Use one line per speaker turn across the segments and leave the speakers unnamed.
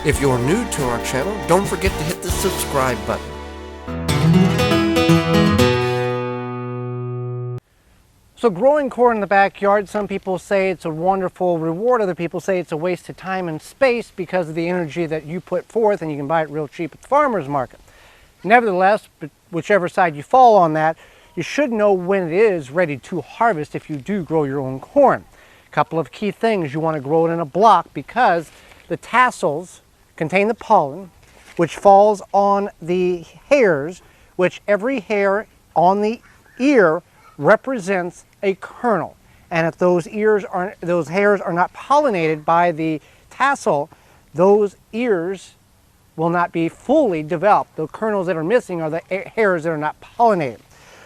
If you're new to our channel, don't forget to hit the subscribe button.
So growing corn in the backyard, some people say it's a wonderful reward, other people say it's a waste of time and space because of the energy that you put forth, and you can buy it real cheap at the farmer's market. Nevertheless, whichever side you fall on that, you should know when it is ready to harvest if you do grow your own corn. A couple of key things: you want to grow it in a block because the tassels contain the pollen, which falls on the hairs, which every hair on the ear represents a kernel. And if those hairs are not pollinated by the tassel, those ears will not be fully developed. The kernels that are missing are the hairs that are not pollinated.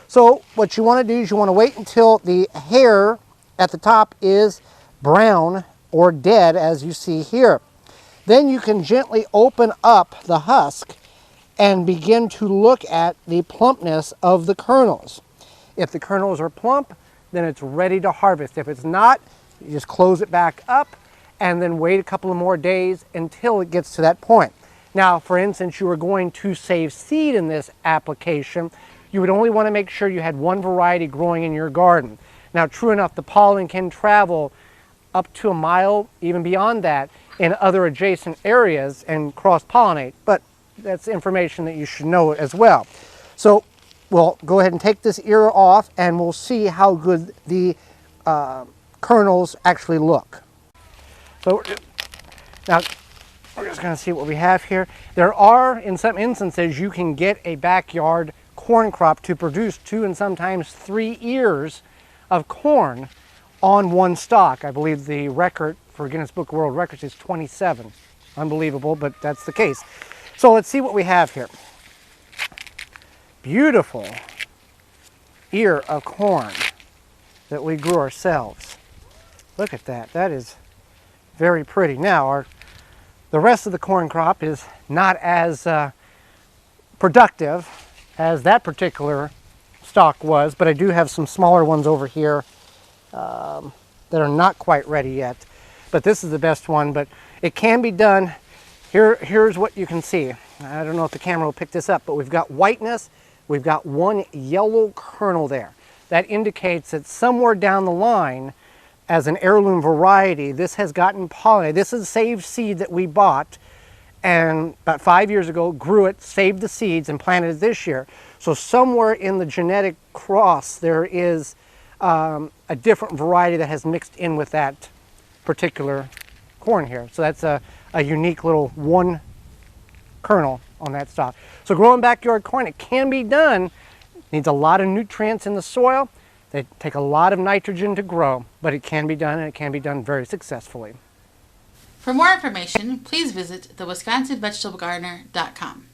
So what you want to do is you want to wait until the hair at the top is brown or dead, as you see here. Then you can gently open up the husk and begin to look at the plumpness of the kernels. If the kernels are plump, then it's ready to harvest. If it's not, you just close it back up and then wait a couple of more days until it gets to that point. Now, for instance, you are going to save seed in this application, you would only want to make sure you had one variety growing in your garden. Now, true enough, the pollen can travel up to a mile, even beyond that, in other adjacent areas and cross-pollinate, but that's information that you should know as well. So we'll go ahead and take this ear off and we'll see how good the kernels actually look. So now we're just going to see what we have here. There are, in some instances, you can get a backyard corn crop to produce 2 and sometimes 3 ears of corn on one stalk. I believe the record for Guinness Book of World Records is 27. Unbelievable, but that's the case. So let's see what we have here. Beautiful ear of corn that we grew ourselves. Look at that. That is very pretty. Now, the rest of the corn crop is not as productive as that particular stalk was, but I do have some smaller ones over here that are not quite ready yet. But this is the best one, but it can be done. Here's what you can see. I don't know if the camera will pick this up, but we've got whiteness. We've got one yellow kernel there. That indicates that somewhere down the line, as an heirloom variety, this has gotten pollinated. This is saved seed that we bought, and about 5 years ago, grew it, saved the seeds, and planted it this year. So somewhere in the genetic cross, there is a different variety that has mixed in with that particular corn here. So that's a unique little one kernel on that stalk. So growing backyard corn, it can be done. Needs a lot of nutrients in the soil. They take a lot of nitrogen to grow, but it can be done, and it can be done very successfully.
For more information, please visit thewisconsinvegetablegardener.com.